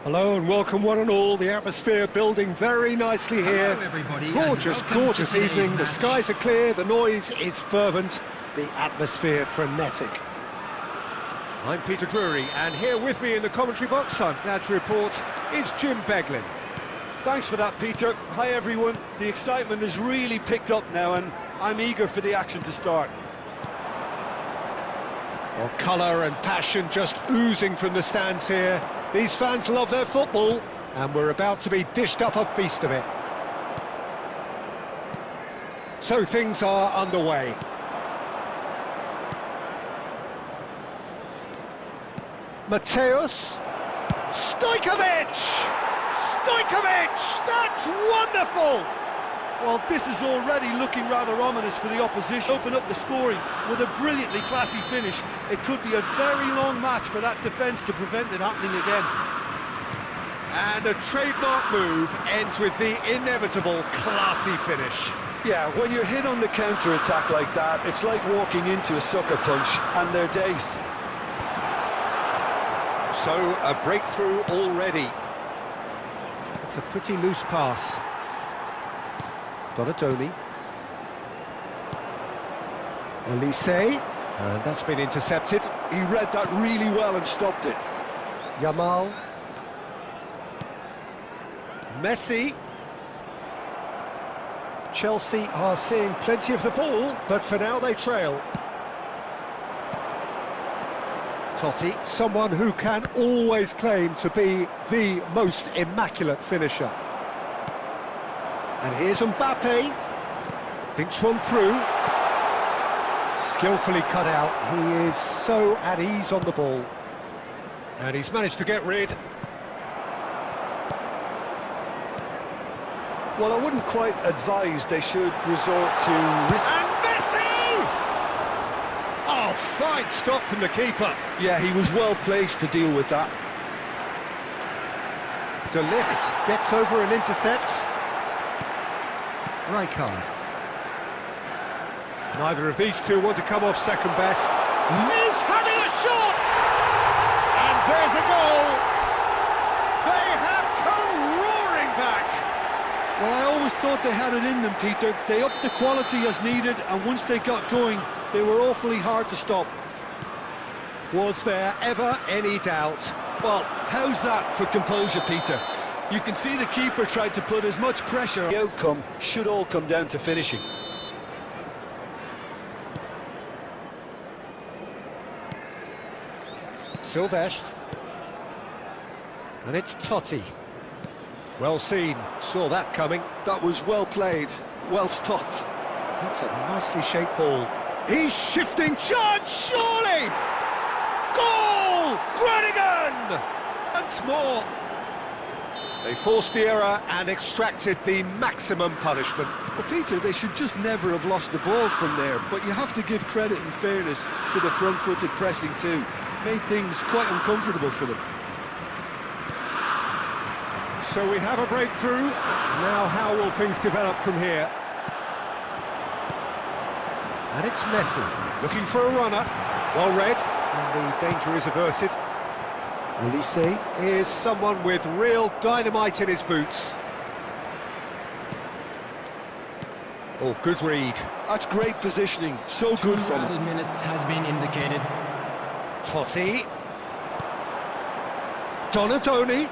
Hello and welcome one and all. The atmosphere building very nicely here. Hello everybody. Gorgeous evening. The match. skies are clear, the noise is fervent, the atmosphere frenetic. I'm Peter Drury, and here with me in the commentary box, I'm glad to report, is Jim Beglin. Thanks for that, Peter. Hi everyone. The excitement has really picked up now and I'm eager for the action to start. Well, colour and passion just oozing from the stands here. These fans love their football, and we're about to be dished up a feast of it. So things are underway. Mateus Stojkovic! Stojkovic! That's wonderful! Well, this is already looking rather ominous for the opposition. Open up the scoring with a brilliantly classy finish. It could be a very long match for that defence to prevent it happening again. And a trademark move ends with the inevitable classy finish. Yeah, when you're hit on the counter-attack like that, it's like walking into a sucker punch and they're dazed. So, a breakthrough already. It's a pretty loose pass. Donatoni. Elise, and that's been intercepted. He read that really well and stopped it. Yamal. Messi. Chelsea are seeing plenty of the ball, but for now they trail. Totti, someone who can always claim to be the most immaculate finisher. And here's Mbappe, thinks one through, skillfully cut out. He is so at ease on the ball, and he's managed to get rid. Well, I wouldn't quite advise they should resort to... And Messi! Oh, fine stop from the keeper. Yeah, he was well placed to deal with that. De Ligt gets over and intercepts. Rijkaard. Neither of these two want to come off second best. He's having a shot! And there's a goal! They have come roaring back! Well, I always thought they had it in them, Peter. They upped the quality as needed, and once they got going, they were awfully hard to stop. Was there ever any doubt? Well, how's that for composure, Peter? You can see the keeper tried to put as much pressure. The outcome should all come down to finishing. Silvestre. And it's Totti. Well seen, saw that coming. That was well played, well stopped. That's a nicely shaped ball. He's shifting charge, surely! Goal! Groningen! Once more. They forced the error and extracted the maximum punishment. Well, Peter, they should just never have lost the ball from there, but you have to give credit and fairness to the front-footed pressing too. Made things quite uncomfortable for them. So we have a breakthrough. Now how will things develop from here? And it's Messi, looking for a runner. Well read, and the danger is averted. Elise is someone with real dynamite in his boots. Oh, good read. That's great positioning, so good from him. 2 minutes has been indicated. Totti. Donatoni.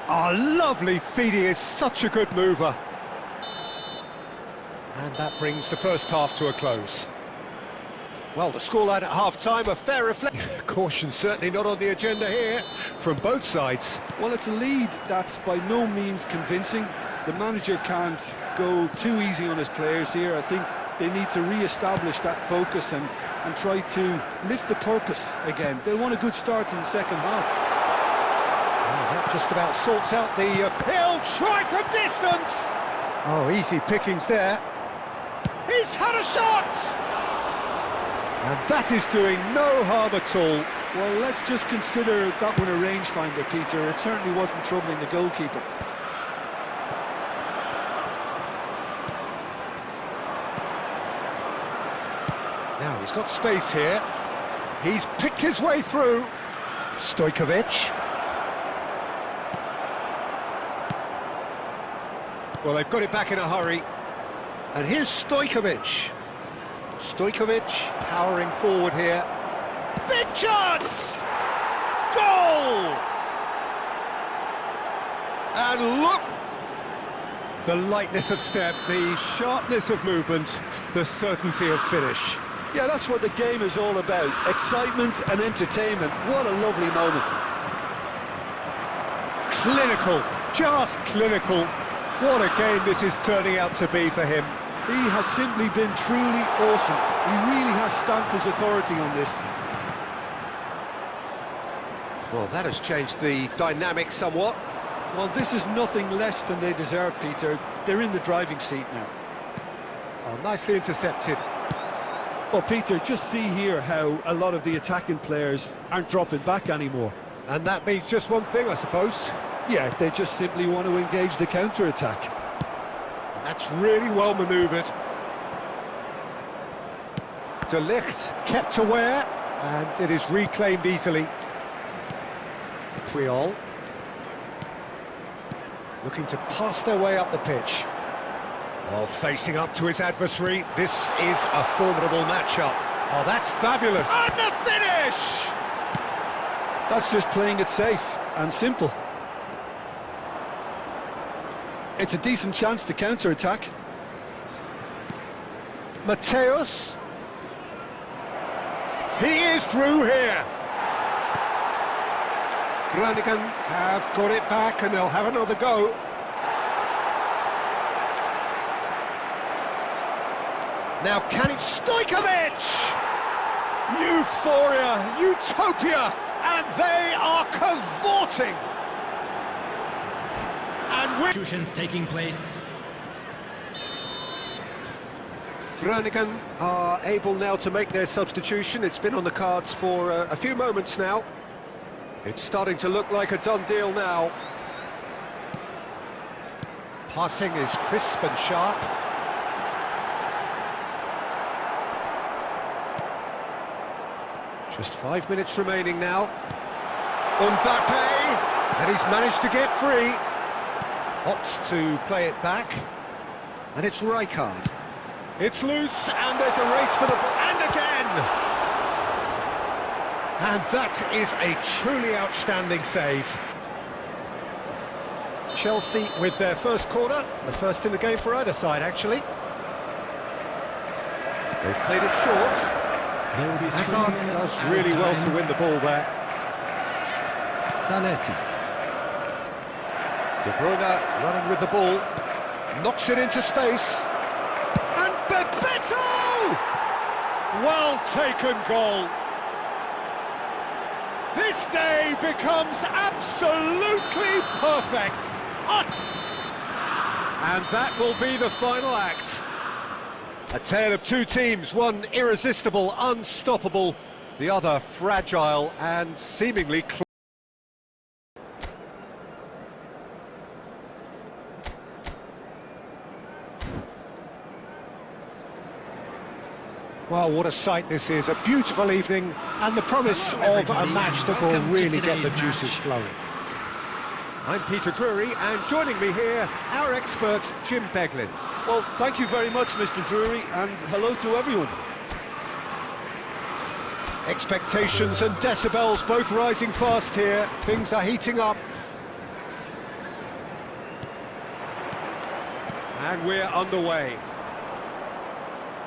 Oh, lovely feed, he is such a good mover. And that brings the first half to a close. Well, the scoreline at half-time, a fair reflection. Caution certainly not on the agenda here, from both sides. Well, it's a lead that's by no means convincing. The manager can't go too easy on his players here. I think they need to re-establish that focus and try to lift the purpose again. They'll want a good start to the second half. Oh, that just about sorts out the... He'll try from distance! Oh, easy pickings there. He's had a shot! And that is doing no harm at all. Well, let's just consider that one a rangefinder, Peter. It certainly wasn't troubling the goalkeeper. Now he's got space here. He's picked his way through. Stojkovic. Well, they've got it back in a hurry. And here's Stojkovic. Stojkovic powering forward here. Big chance! Goal! And look! The lightness of step, the sharpness of movement, the certainty of finish. Yeah, that's what the game is all about. Excitement and entertainment. What a lovely moment. Clinical, just clinical. What a game this is turning out to be for him. He has simply been truly awesome. He really has stamped his authority on this. Well, that has changed the dynamic somewhat. Well, this is nothing less than they deserve, Peter. They're in the driving seat now. Oh, nicely intercepted. Well, Peter, just see here how a lot of the attacking players aren't dropping back anymore. And that means just one thing, I suppose. Yeah, they just simply want to engage the counter-attack. And that's really well manoeuvred. De Ligt kept aware, and it is reclaimed easily. Triol. Looking to pass their way up the pitch. Oh, facing up to his adversary. This is a formidable matchup. Oh, that's fabulous. And the finish! That's just playing it safe and simple. It's a decent chance to counter-attack. Mateus. He is through here. Groningen have got it back and they'll have another go. Now can it... Stojkovic! Euphoria, utopia, and they are cavorting. And with Substitutions taking place. Groningen are able now to make their substitution. It's been on the cards for a few moments now. It's starting to look like a done deal now. Passing is crisp and sharp. Just 5 minutes remaining now. Mbappe, and he's managed to get free. Opts to play it back, and it's Rijkaard. It's loose, and there's a race for the ball, and again! And that is a truly outstanding save. Chelsea with their first corner, the first in the game for either side, actually. They've played it short. There will be 3 Hazard minutes does added really well to time. win the ball there. Zanetti. De Bruyne running with the ball. Knocks it into space. And Bebeto! Well taken goal. This day becomes absolutely perfect. And that will be the final act. A tale of two teams, one irresistible, unstoppable, the other fragile and seemingly close. Well, what a sight this is, a beautiful evening and the promise of a match that will really get the juices flowing. I'm Peter Drury, and joining me here, our expert, Jim Beglin. Well, thank you very much, Mr. Drury, and hello to everyone. Expectations and decibels both rising fast here, things are heating up. And we're underway.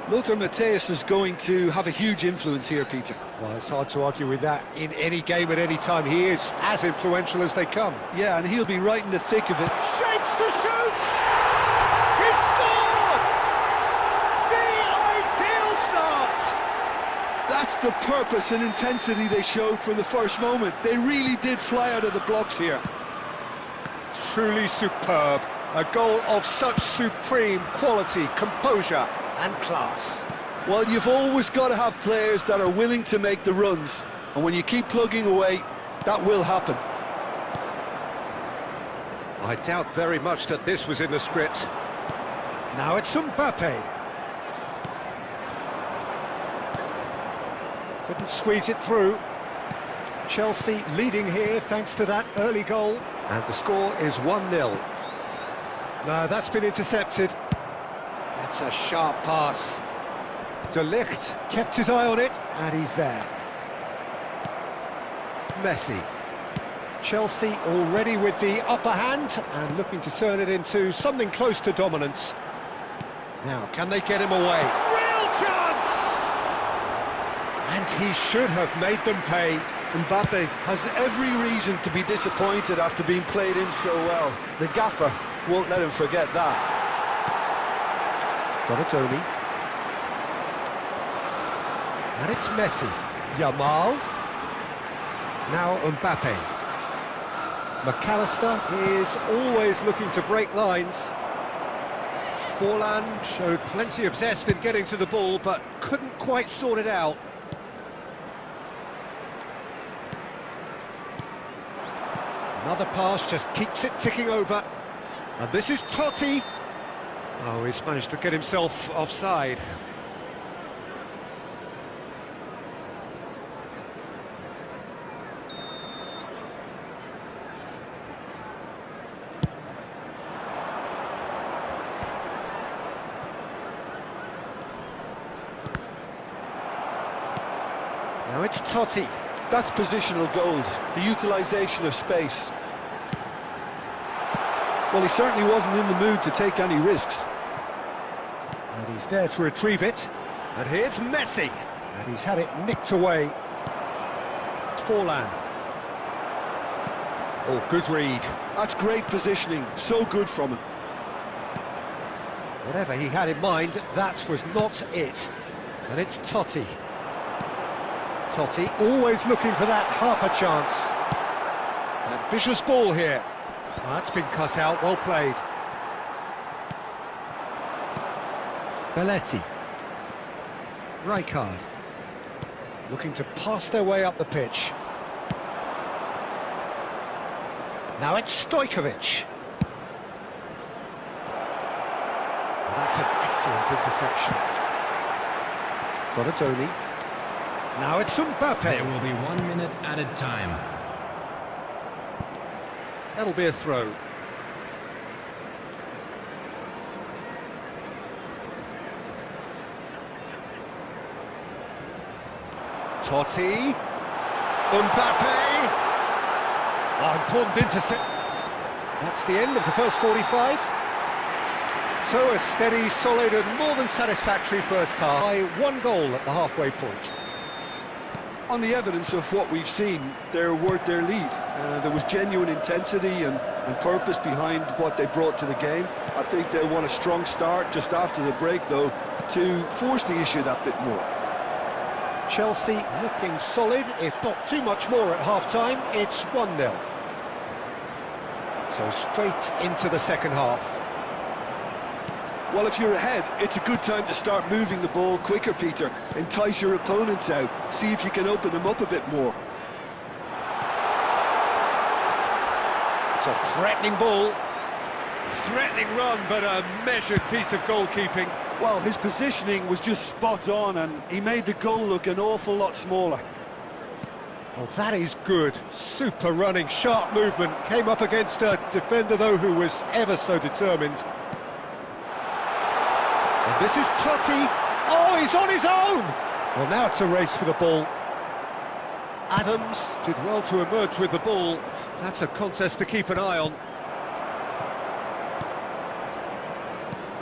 Lothar Matthäus is going to have a huge influence here, Peter. Well, it's hard to argue with that. In any game at any time, he is as influential as they come. Yeah, and he'll be right in the thick of it. Shapes to shoot! He scored! The ideal start! That's the purpose and intensity they showed from the first moment. They really did fly out of the blocks here. Truly superb. A goal of such supreme quality, composure and class. Well, you've always got to have players that are willing to make the runs, and when you keep plugging away, that will happen. I doubt very much that this was in the script. Now it's Mbappe. Couldn't squeeze it through. Chelsea leading here thanks to that early goal. And the score is 1-0. No, that's been intercepted. That's a sharp pass. De Ligt kept his eye on it, and he's there. Messi. Chelsea already with the upper hand and looking to turn it into something close to dominance. Now, can they get him away? Real chance! And he should have made them pay. Mbappe has every reason to be disappointed after being played in so well. The gaffer won't let him forget that. Got a Tony. And it's Messi. Yamal. Now Mbappe. McAllister is always looking to break lines. Forlan showed plenty of zest in getting to the ball, but couldn't quite sort it out. Another pass just keeps it ticking over. And this is Totti. Oh, he's managed to get himself offside. Now it's Totti. That's positional gold, the utilisation of space. Well, he certainly wasn't in the mood to take any risks. And he's there to retrieve it. And here's Messi. And he's had it nicked away. Forlan. Oh, good read. That's great positioning, so good from him. Whatever he had in mind, that was not it. And it's Totti. Totti always looking for that half a chance. Ambitious ball here. Oh, that's been cut out, well played. Belletti. Rijkaard. Looking to pass their way up the pitch. Now it's Stojkovic. Oh, that's an excellent interception. Got a Tony. Now it's Mbappe. There will be 1 minute added time. That'll be a throw. Totti. Mbappe. Oh, important intercept. That's the end of the first 45. So a steady, solid and more than satisfactory first half by 1 goal at the halfway point. On the evidence of what we've seen, they're worth their lead. There was genuine intensity and purpose behind what they brought to the game. I think they'll want a strong start just after the break, though, to force the issue that bit more. Chelsea looking solid, if not too much more at half-time. It's 1-0. So straight into the second half. Well, if you're ahead, it's a good time to start moving the ball quicker, Peter. Entice your opponents out, see if you can open them up a bit more. It's a threatening ball. Threatening run, but a measured piece of goalkeeping. Well, his positioning was just spot on, and he made the goal look an awful lot smaller. Oh, that is good. Super running, sharp movement. Came up against a defender, though, who was ever so determined. And this is Totti. Oh, he's on his own! Well, now it's a race for the ball. Adams did well to emerge with the ball. That's a contest to keep an eye on.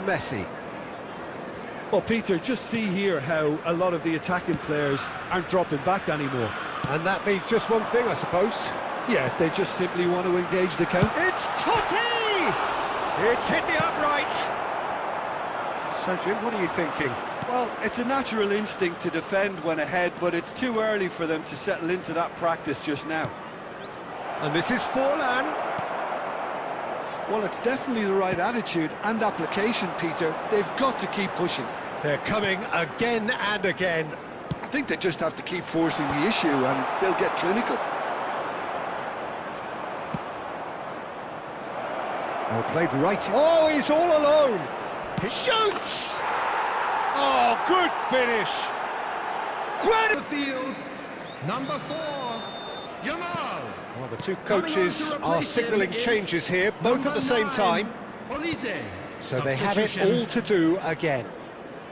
Messi. Well, Peter, just see here how a lot of the attacking players aren't dropping back anymore. And that means just one thing, I suppose. Yeah, they just simply want to engage the counter. It's Totti! It's hit the upright. So, Jim, what are you thinking? Well, it's a natural instinct to defend when ahead, but it's too early for them to settle into that practice just now. And this is Forlan. Well, it's definitely the right attitude and application, Peter. They've got to keep pushing. They're coming again and again. I think they just have to keep forcing the issue and they'll get clinical. Oh, played right. Oh, he's all alone. He shoots! Oh, good finish. Great! The field, number 4, Yamal. Well, the two coaches are signalling changes here, both at the same time. So they have it all to do again.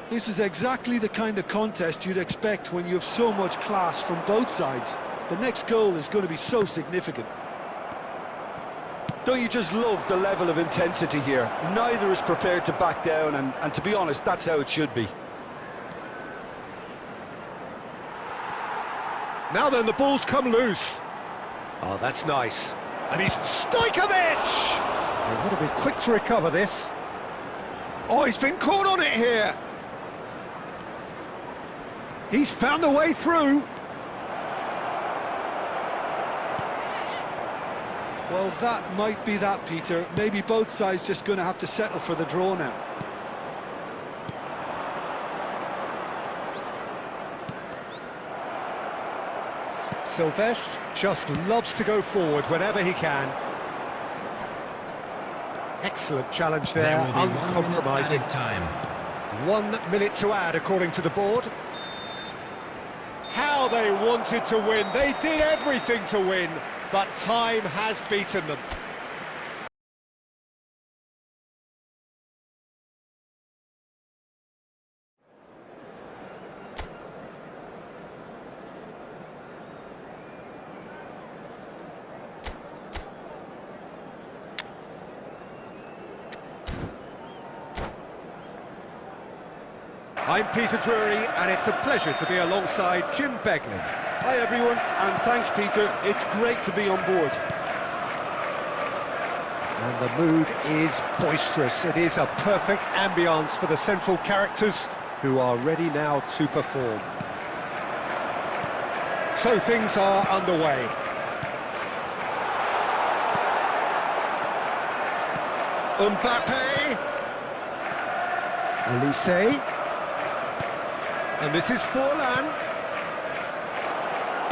This is exactly the kind of contest you'd expect when you have so much class from both sides. The next goal is going to be so significant. Don't you just love the level of intensity here? Neither is prepared to back down, and to be honest, that's how it should be. Now then, the ball's come loose. Oh, that's nice. And he's Stojkovic! They would have been quick to recover this. Oh, he's been caught on it here. He's found a way through. Well, that might be that, Peter. Maybe both sides just going to have to settle for the draw now. Silvestre just loves to go forward whenever he can. Excellent challenge there, There will be 1 minute uncompromising. added time. 1 minute to add, according to the board. How they wanted to win. They did everything to win, but time has beaten them. I'm Peter Drury, and it's a pleasure to be alongside Jim Beglin. Hi everyone, and thanks Peter, it's great to be on board. And the mood is boisterous. It is a perfect ambience for the central characters, who are ready now to perform. So things are underway. Mbappe. Elise. And this is Forlan.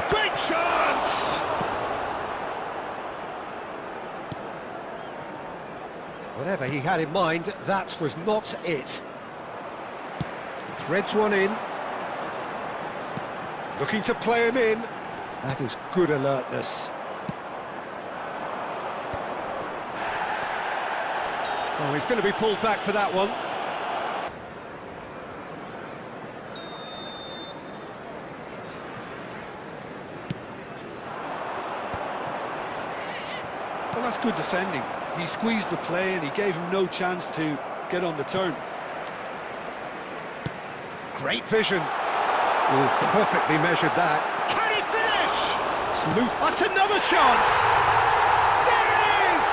Great chance! Whatever he had in mind, that was not it. Threads one in. Looking to play him in. That is good alertness. Oh, he's going to be pulled back for that one. Well, that's good defending. He squeezed the play and he gave him no chance to get on the turn. Great vision. Oh, perfectly measured that. Can he finish? It's loose. That's another chance. There it is!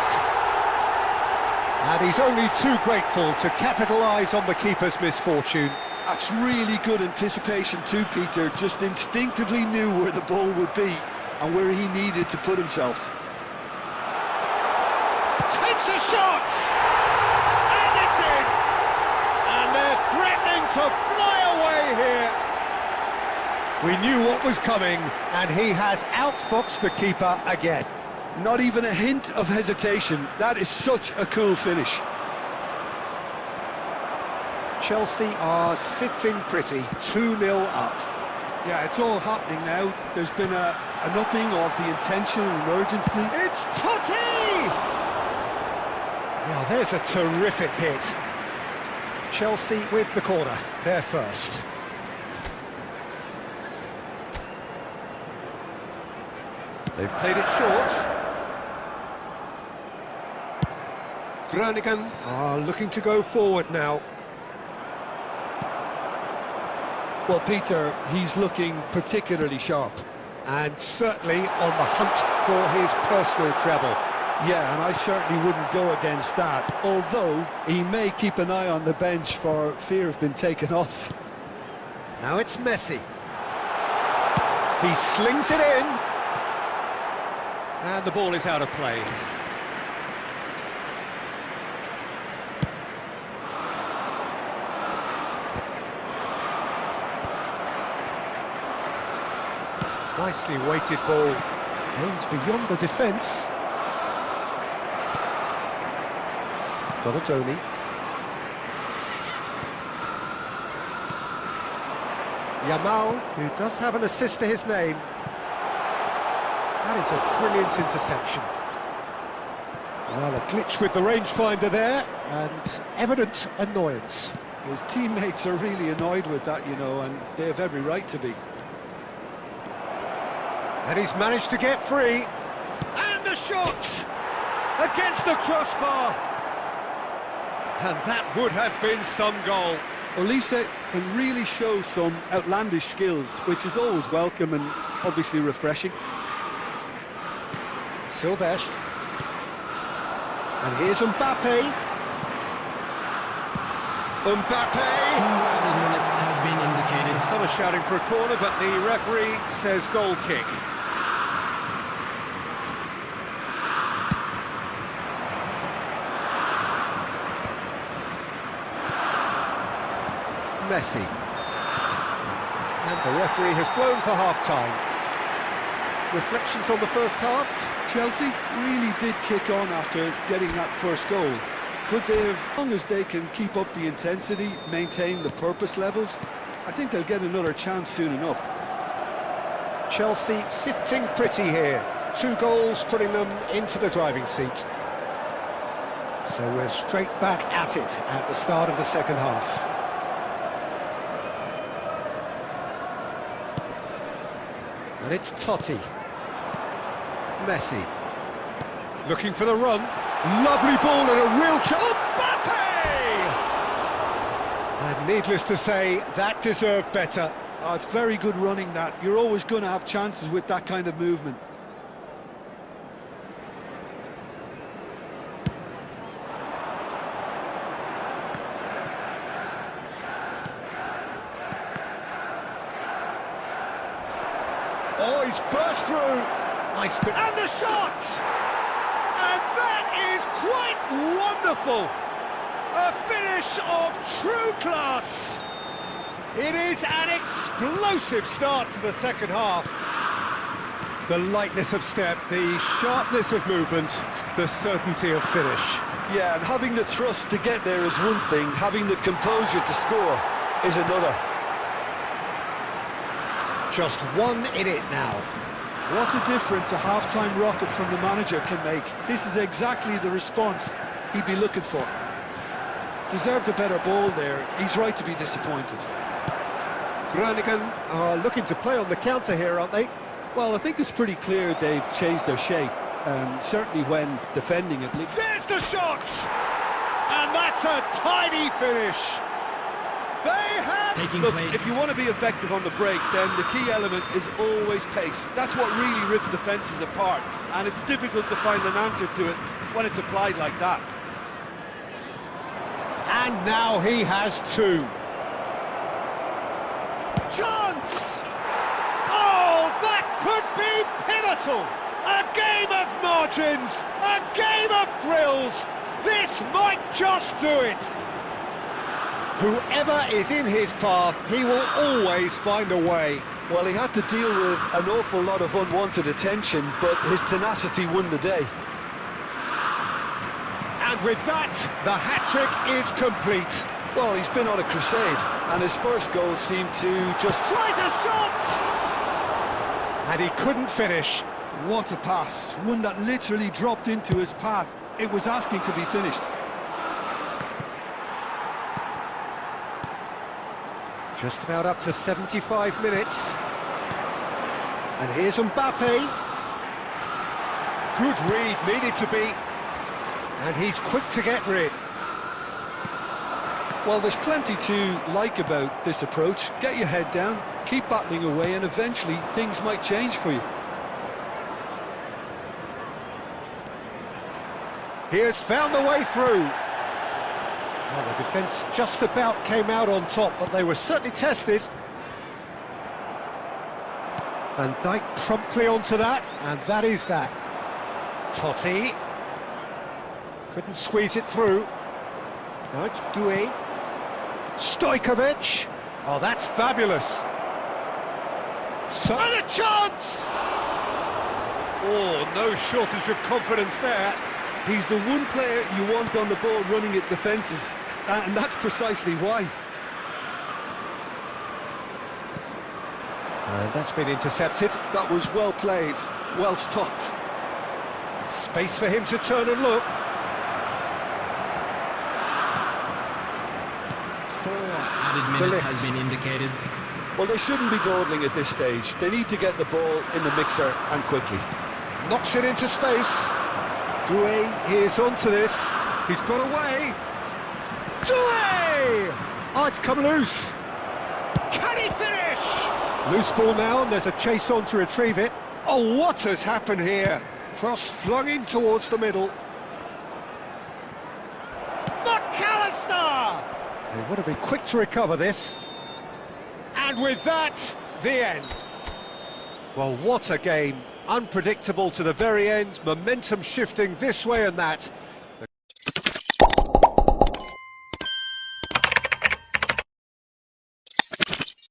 And he's only too grateful to capitalise on the keeper's misfortune. That's really good anticipation too, Peter. Just instinctively knew where the ball would be and where he needed to put himself. Takes a shot! And it's in! And they're threatening to fly away here. We knew what was coming, and he has outfoxed the keeper again. Not even a hint of hesitation. That is such a cool finish. Chelsea are sitting pretty, 2-0 up. Yeah, it's all happening now. There's been an upping of the intention and urgency. It's Totti! Now there's a terrific hit. Chelsea with the corner, they're first. They've played it short. Groningen are looking to go forward now. Well, Peter, he's looking particularly sharp. And certainly on the hunt for his personal treble. Yeah, and I certainly wouldn't go against that, although he may keep an eye on the bench for fear of being taken off. Now it's Messi. He slings it in. And the ball is out of play. Nicely weighted ball. Aimed beyond the defence. Donatoni. Yamal, who does have an assist to his name. That is a brilliant interception. Well, a glitch with the rangefinder there, and evident annoyance. His teammates are really annoyed with that, you know, and they have every right to be. And he's managed to get free. And the shot! Against the crossbar! And that would have been some goal. Olise can really show some outlandish skills, which is always welcome and obviously refreshing. Silvestre. And here's Mbappe. Mbappe! 2 minutes has been indicated. Some are shouting for a corner, but the referee says goal kick. Messi. And the referee has blown for half-time. Reflections on the first half? Chelsea really did kick on after getting that first goal. Could they have, as long as they can keep up the intensity, maintain the purpose levels, I think they'll get another chance soon enough. Chelsea sitting pretty here. 2 goals putting them into the driving seat. So we're straight back at it at the start of the second half. And it's Totti. Messi. Looking for the run. Lovely ball and a real chance. Mbappe! And needless to say, that deserved better. Oh, it's very good running, that. You're always going to have chances with that kind of movement. Oh, he's burst through. Nice bit. And the shot! And that is quite wonderful. A finish of true class. It is an explosive start to the second half. The lightness of step, the sharpness of movement, the certainty of finish. Yeah, and having the thrust to get there is one thing, having the composure to score is another. Just 1 in it now. What a difference a half-time rocket from the manager can make. This is exactly the response he'd be looking for. Deserved a better ball there. He's right to be disappointed. Groningen are looking to play on the counter here, aren't they? Well, I think it's pretty clear they've changed their shape, certainly when defending at least. There's the shot! And that's a tiny finish. They have... Look, if you want to be effective on the break, then the key element is always pace. That's what really rips defences apart, and it's difficult to find an answer to it when it's applied like that. And now he has 2. Chance! Oh, that could be pivotal! A game of margins, a game of thrills. This might just do it. Whoever is in his path, he will always find a way. Well, he had to deal with an awful lot of unwanted attention, but his tenacity won the day. And with that, the hat-trick is complete. Well, he's been on a crusade, and his first goal seemed to just... Tries a shot! And he couldn't finish. What a pass, one that literally dropped into his path. It was asking to be finished. Just about up to 75 minutes. And here's Mbappe. Good read, needed to be. And he's quick to get rid. Well, there's plenty to like about this approach. Get your head down, keep battling away, and eventually things might change for you. He has found the way through. Well, the defence just about came out on top, but they were certainly tested. Van Dijk promptly onto that, and that is that. Totti. Couldn't squeeze it through. Now it's Doué. Stojkovic. Oh, that's fabulous. So and a chance! Oh, no shortage of confidence there. He's the one player you want on the ball running at defences, and that's precisely why. And that's been intercepted. That was well played, well stopped. Space for him to turn and look. 4 added De minutes Ligt. has been indicated. Well, they shouldn't be dawdling at this stage. They need to get the ball in the mixer and quickly. Knocks it into space. Doué is onto this. He's got away. Doué! Oh, it's come loose. Can he finish? Loose ball now, and there's a chase on to retrieve it. Oh, what has happened here? Cross flung in towards the middle. McAllister! They would have been quick to recover this. And with that, the end. Well, what a game. Unpredictable to the very end, momentum shifting this way and that.